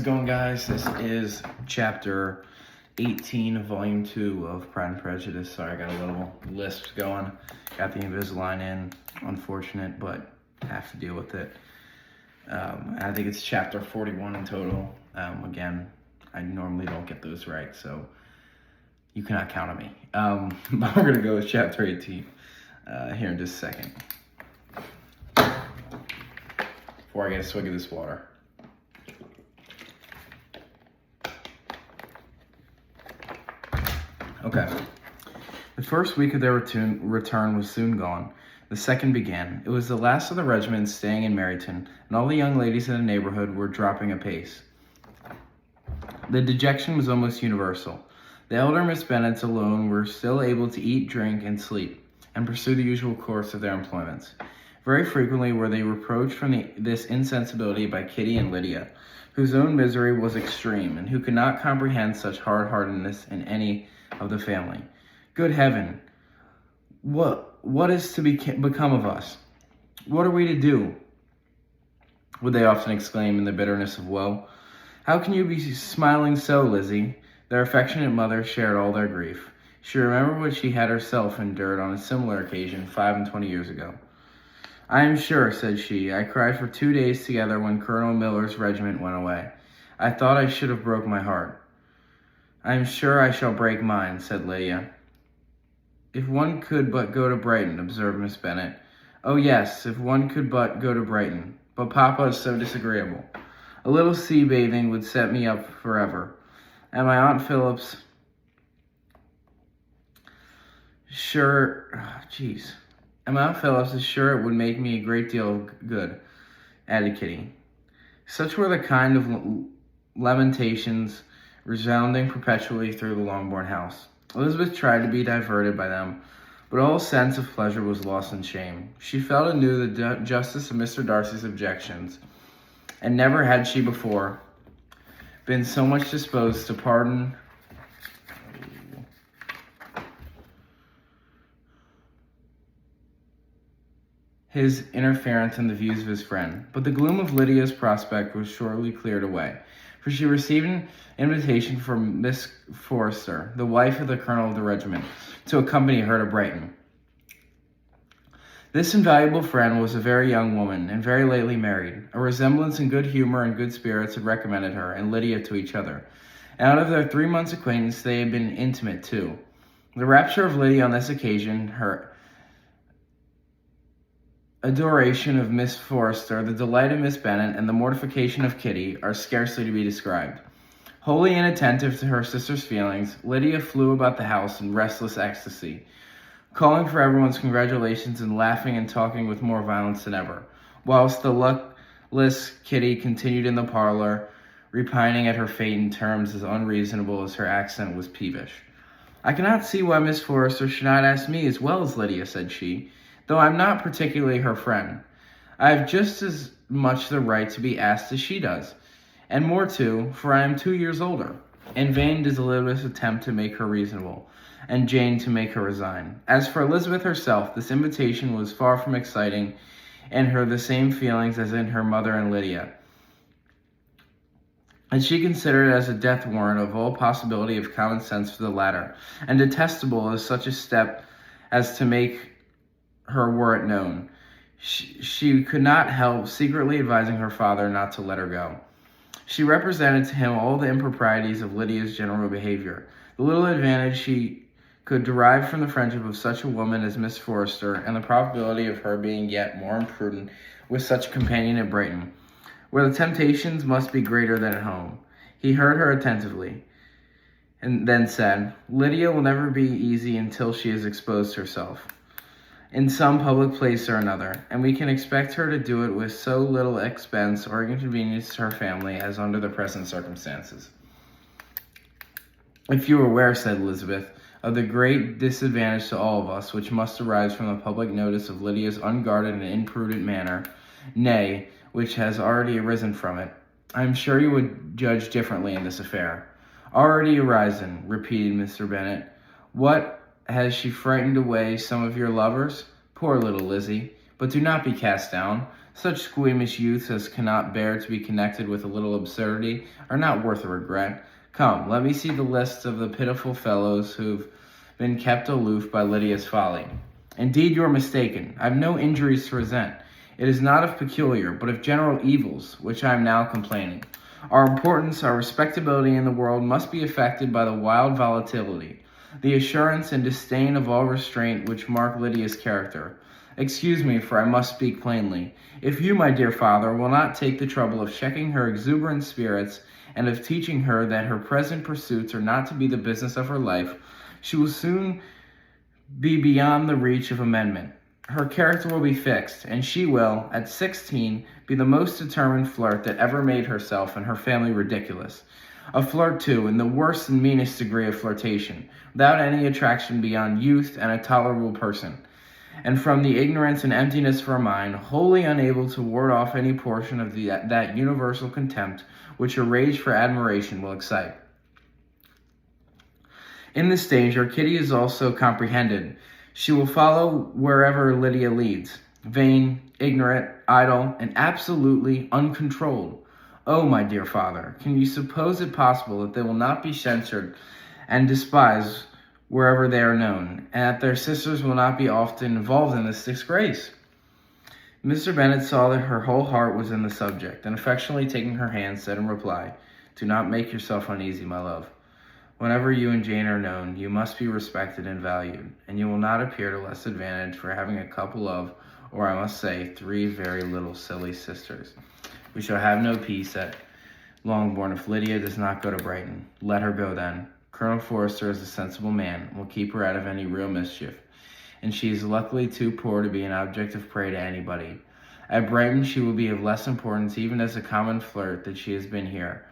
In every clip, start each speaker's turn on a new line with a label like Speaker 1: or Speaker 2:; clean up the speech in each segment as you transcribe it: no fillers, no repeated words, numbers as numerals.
Speaker 1: How's it going, guys? This is chapter 18 of volume 2 of Pride and Prejudice. Sorry, I got a little lisp going. Got the Invisalign in. Unfortunate, but have to deal with it. I think it's chapter 41 in total. Again, I normally don't get those right, so you cannot count on me. But we're going to go with chapter 18 here in just a second. Before I get a swig of this water. Okay. The first week of their return was soon gone. The second began. It was the last of the regiment staying in Meryton, and all the young ladies in the neighborhood were dropping apace. The dejection was almost universal. The elder Miss Bennets alone were still able to eat, drink, and sleep, and pursue the usual course of their employments. Very frequently were they reproached for this insensibility by Kitty and Lydia, whose own misery was extreme, and who could not comprehend such hard-heartedness in any of the family. Good heaven, what is to become of us? What are we to do? Would they often exclaim in the bitterness of woe. How can you be smiling so, Lizzie? Their affectionate mother shared all their grief. She remembered what she had herself endured on a similar occasion 25 years ago. I am sure, said she, I cried for 2 days together when Colonel Miller's regiment went away. I thought I should have broke my heart. I am sure I shall break mine, said Lydia. If one could but go to Brighton, observed Miss Bennet. Oh yes, if one could but go to Brighton. But Papa is so disagreeable. A little sea bathing would set me up forever. And my Aunt Phillips... And my Aunt Phillips is sure it would make me a great deal of good, added Kitty. Such were the kind of lamentations resounding perpetually through the Longbourn house. Elizabeth tried to be diverted by them, but all sense of pleasure was lost in shame. She felt anew the justice of Mr. Darcy's objections, and never had she before been so much disposed to pardon his interference in the views of his friend. But the gloom of Lydia's prospect was shortly cleared away, for she received an invitation from Miss Forrester, the wife of the colonel of the regiment, to accompany her to Brighton. This invaluable friend was a very young woman, and very lately married. A resemblance in good humor and good spirits had recommended her and Lydia to each other. And out of their 3 months' acquaintance, they had been intimate too. The rapture of Lydia on this occasion, her adoration of Miss Forrester, the delight of Miss Bennet, and the mortification of Kitty are scarcely to be described. Wholly inattentive to her sister's feelings, Lydia flew about the house in restless ecstasy, calling for everyone's congratulations and laughing and talking with more violence than ever, whilst the luckless Kitty continued in the parlor, repining at her fate in terms as unreasonable as her accent was peevish. I cannot see why Miss Forrester should not ask me as well as Lydia, said she, though I'm not particularly her friend. I have just as much the right to be asked as she does, and more too, for I am 2 years older. In vain does Elizabeth attempt to make her reasonable, and Jane to make her resign. As for Elizabeth herself, this invitation was far from exciting in her the same feelings as in her mother and Lydia, and she considered it as a death warrant of all possibility of common sense for the latter, and detestable as such a step as to make her were it known. She could not help secretly advising her father not to let her go. She represented to him all the improprieties of Lydia's general behavior, the little advantage she could derive from the friendship of such a woman as Miss Forrester, and the probability of her being yet more imprudent with such a companion at Brighton, where the temptations must be greater than at home. He heard her attentively, and then said, Lydia will never be easy until she has exposed herself in some public place or another, and we can expect her to do it with so little expense or inconvenience to her family as under the present circumstances. If you were aware, said Elizabeth, of the great disadvantage to all of us which must arise from the public notice of Lydia's unguarded and imprudent manner, nay, which has already arisen from it, I am sure you would judge differently in this affair. Already arisen, repeated Mr. Bennet. What, has she frightened away some of your lovers? Poor little Lizzie. But do not be cast down. Such squeamish youths as cannot bear to be connected with a little absurdity are not worth a regret. Come, let me see the list of the pitiful fellows who've been kept aloof by Lydia's folly. Indeed, you are mistaken. I have no injuries to resent. It is not of peculiar, but of general evils, which I am now complaining. Our importance, our respectability in the world must be affected by the wild volatility, the assurance and disdain of all restraint which mark Lydia's character. Excuse me, for I must speak plainly. If you, my dear father, will not take the trouble of checking her exuberant spirits and of teaching her that her present pursuits are not to be the business of her life, she will soon be beyond the reach of amendment. Her character will be fixed, and she will, at 16, be the most determined flirt that ever made herself and her family ridiculous. A flirt, too, in the worst and meanest degree of flirtation, without any attraction beyond youth and a tolerable person, and from the ignorance and emptiness of her mind, wholly unable to ward off any portion of that universal contempt which a rage for admiration will excite. In this danger, Kitty is also comprehended. She will follow wherever Lydia leads, vain, ignorant, idle, and absolutely uncontrolled. Oh, my dear father, can you suppose it possible that they will not be censured and despised wherever they are known, and that their sisters will not be often involved in this disgrace? Mr. Bennet saw that her whole heart was in the subject, and affectionately taking her hand, said in reply, "Do not make yourself uneasy, my love. Whenever you and Jane are known, you must be respected and valued, and you will not appear to less advantage for having a couple of, or I must say, 3 very little silly sisters. We shall have no peace at Longbourn if Lydia does not go to Brighton. Let her go then. Colonel Forster is a sensible man, and will keep her out of any real mischief, and she is luckily too poor to be an object of prey to anybody. At Brighton she will be of less importance even as a common flirt than she has been here.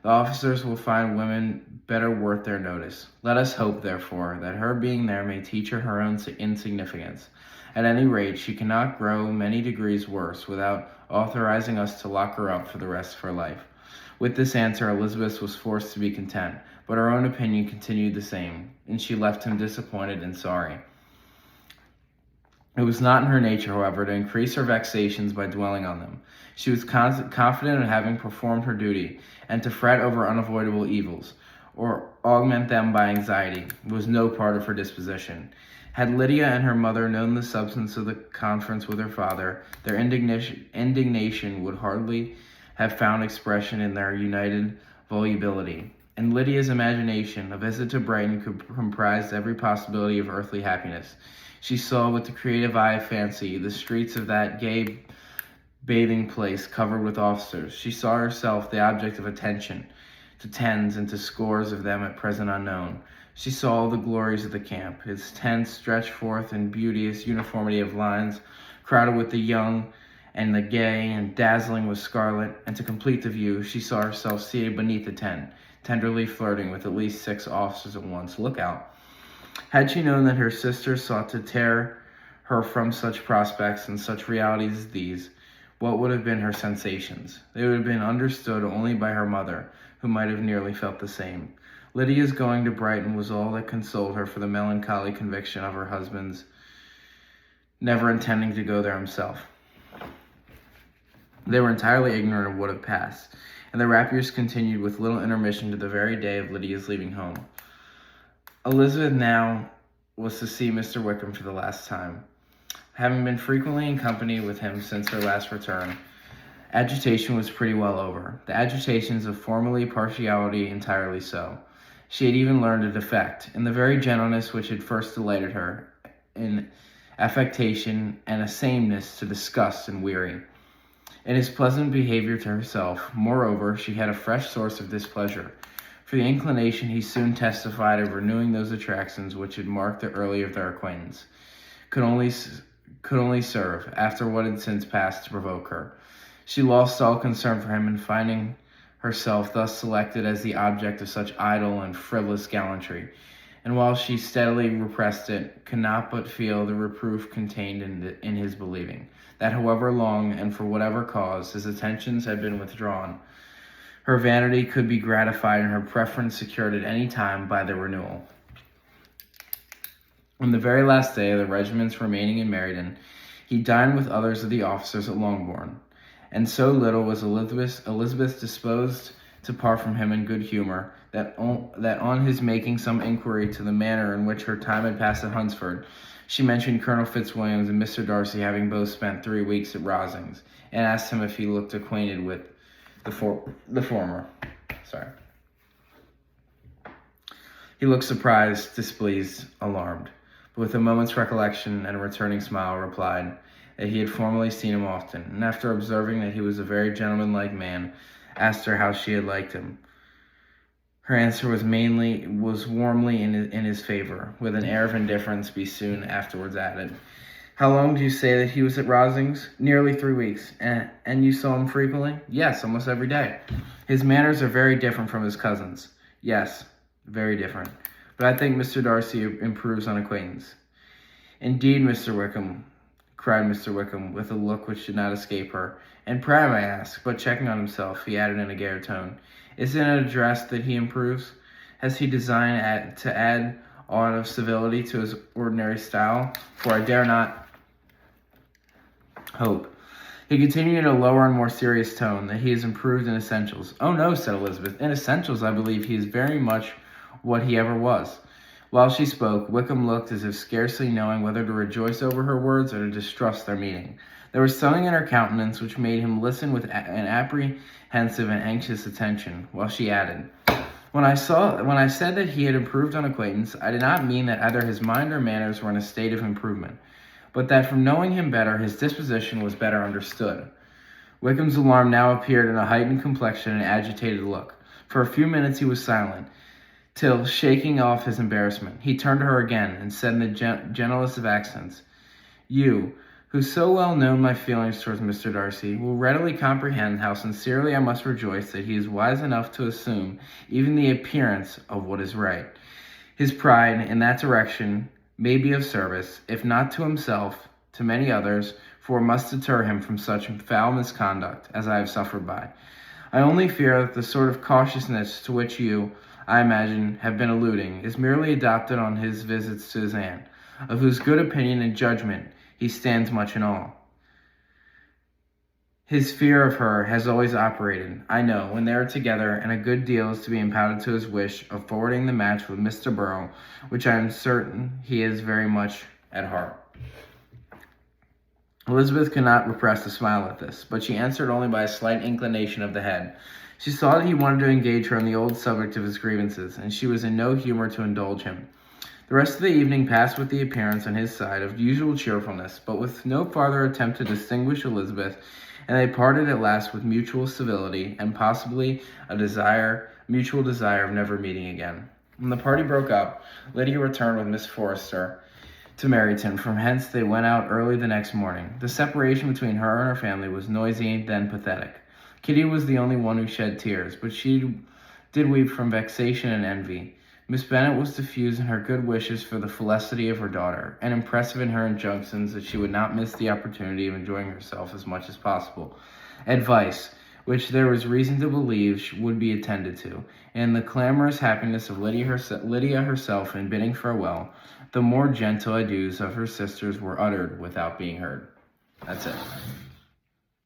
Speaker 1: The officers will find women better worth their notice. Let us hope, therefore, that her being there may teach her her own insignificance. At any rate, she cannot grow many degrees worse without authorizing us to lock her up for the rest of her life." With this answer, Elizabeth was forced to be content, but her own opinion continued the same, and she left him disappointed and sorry. It was not in her nature, however, to increase her vexations by dwelling on them. She was confident in having performed her duty, and to fret over unavoidable evils, or augment them by anxiety, was no part of her disposition. Had Lydia and her mother known the substance of the conference with her father, their indignation would hardly have found expression in their united volubility. In Lydia's imagination, a visit to Brighton comprised every possibility of earthly happiness. She saw with the creative eye of fancy the streets of that gay bathing place covered with officers. She saw herself the object of attention to tens and to scores of them at present unknown. She saw all the glories of the camp, its tents stretched forth in beauteous uniformity of lines, crowded with the young and the gay and dazzling with scarlet, and to complete the view, she saw herself seated beneath the tent, tenderly flirting with at least 6 officers at once. Look out! Had she known that her sisters sought to tear her from such prospects and such realities as these, what would have been her sensations? They would have been understood only by her mother, who might have nearly felt the same. Lydia's going to Brighton was all that consoled her for the melancholy conviction of her husband's never intending to go there himself. They were entirely ignorant of what had passed, and the raptures continued with little intermission to the very day of Lydia's leaving home. Elizabeth now was to see Mr. Wickham for the last time. Having been frequently in company with him since her last return, agitation was pretty well over. The agitations of formerly partiality entirely so. She had even learned a defect in the very gentleness which had first delighted her, in affectation and a sameness to disgust and weary. In his pleasant behavior to herself, moreover, she had a fresh source of displeasure, for the inclination he soon testified of renewing those attractions which had marked the early of their acquaintance, could only serve, after what had since passed, to provoke her. She lost all concern for him in finding herself thus selected as the object of such idle and frivolous gallantry, and while she steadily repressed it, could not but feel the reproof contained in his believing, that however long and for whatever cause his attentions had been withdrawn, her vanity could be gratified and her preference secured at any time by their renewal. On the very last day of the regiment's remaining in Meriden, He dined with others of the officers at Longbourn, and so little was Elizabeth disposed to part from him in good humor that on his making some inquiry to the manner in which her time had passed at Hunsford, she mentioned Colonel Fitzwilliams and Mr. Darcy having both spent 3 weeks at Rosings, and asked him if he looked acquainted with the former. He looked surprised, displeased, alarmed, but with a moment's recollection and a returning smile replied that he had formerly seen him often, and after observing that he was a very gentlemanlike man, asked her how she had liked him. Her answer was warmly in his favor, with an air of indifference be soon afterwards added, "How long do you say that he was at Rosings?" "Nearly 3 weeks. And you saw him frequently?" "Yes, almost every day." "His manners are very different from his cousin's." "Yes, very different. But I think Mr. Darcy improves on acquaintance." "Indeed, Mr. Wickham," cried Mr. Wickham, with a look which did not escape her. "And pray, may I ask," but checking on himself, he added in a gayer tone, "is it in address that he improves? Has he designed to add aught of civility to his ordinary style? For I dare not hope," he continued in a lower and more serious tone, "that he has improved in essentials." "Oh no," said Elizabeth. "In essentials, I believe he is very much what he ever was." While she spoke, Wickham looked as if scarcely knowing whether to rejoice over her words or to distrust their meaning. There was something in her countenance which made him listen with an apprehensive and anxious attention, while she added, When I said that he had improved on acquaintance, I did not mean that either his mind or manners were in a state of improvement, but that from knowing him better, his disposition was better understood." Wickham's alarm now appeared in a heightened complexion and agitated look. For a few minutes he was silent, till, shaking off his embarrassment, he turned to her again, and said in the gentlest of accents, "You, who so well know my feelings towards Mr. Darcy, will readily comprehend how sincerely I must rejoice that he is wise enough to assume even the appearance of what is right. His pride in that direction may be of service, if not to himself, to many others, for it must deter him from such foul misconduct as I have suffered by. I only fear that the sort of cautiousness to which you, I imagine, have been alluding, is merely adopted on his visits to his aunt, of whose good opinion and judgment he stands much in awe. His fear of her has always operated, I know, when they are together, and a good deal is to be imputed to his wish of forwarding the match with Mr. Burrow, which I am certain he is very much at heart." Elizabeth could not repress a smile at this, but she answered only by a slight inclination of the head. She saw that he wanted to engage her on the old subject of his grievances, and she was in no humor to indulge him. The rest of the evening passed with the appearance on his side of usual cheerfulness, but with no farther attempt to distinguish Elizabeth, and they parted at last with mutual civility, and possibly a mutual desire of never meeting again. When the party broke up, Lydia returned with Miss Forrester to Meryton. From hence they went out early the next morning. The separation between her and her family was noisy, then pathetic. Kitty was the only one who shed tears, but she did weep from vexation and envy. Miss Bennet was diffuse in her good wishes for the felicity of her daughter, and impressive in her injunctions that she would not miss the opportunity of enjoying herself as much as possible. Advice, which there was reason to believe would be attended to, and the clamorous happiness of Lydia herself in bidding farewell, the more gentle adieus of her sisters were uttered without being heard. That's it.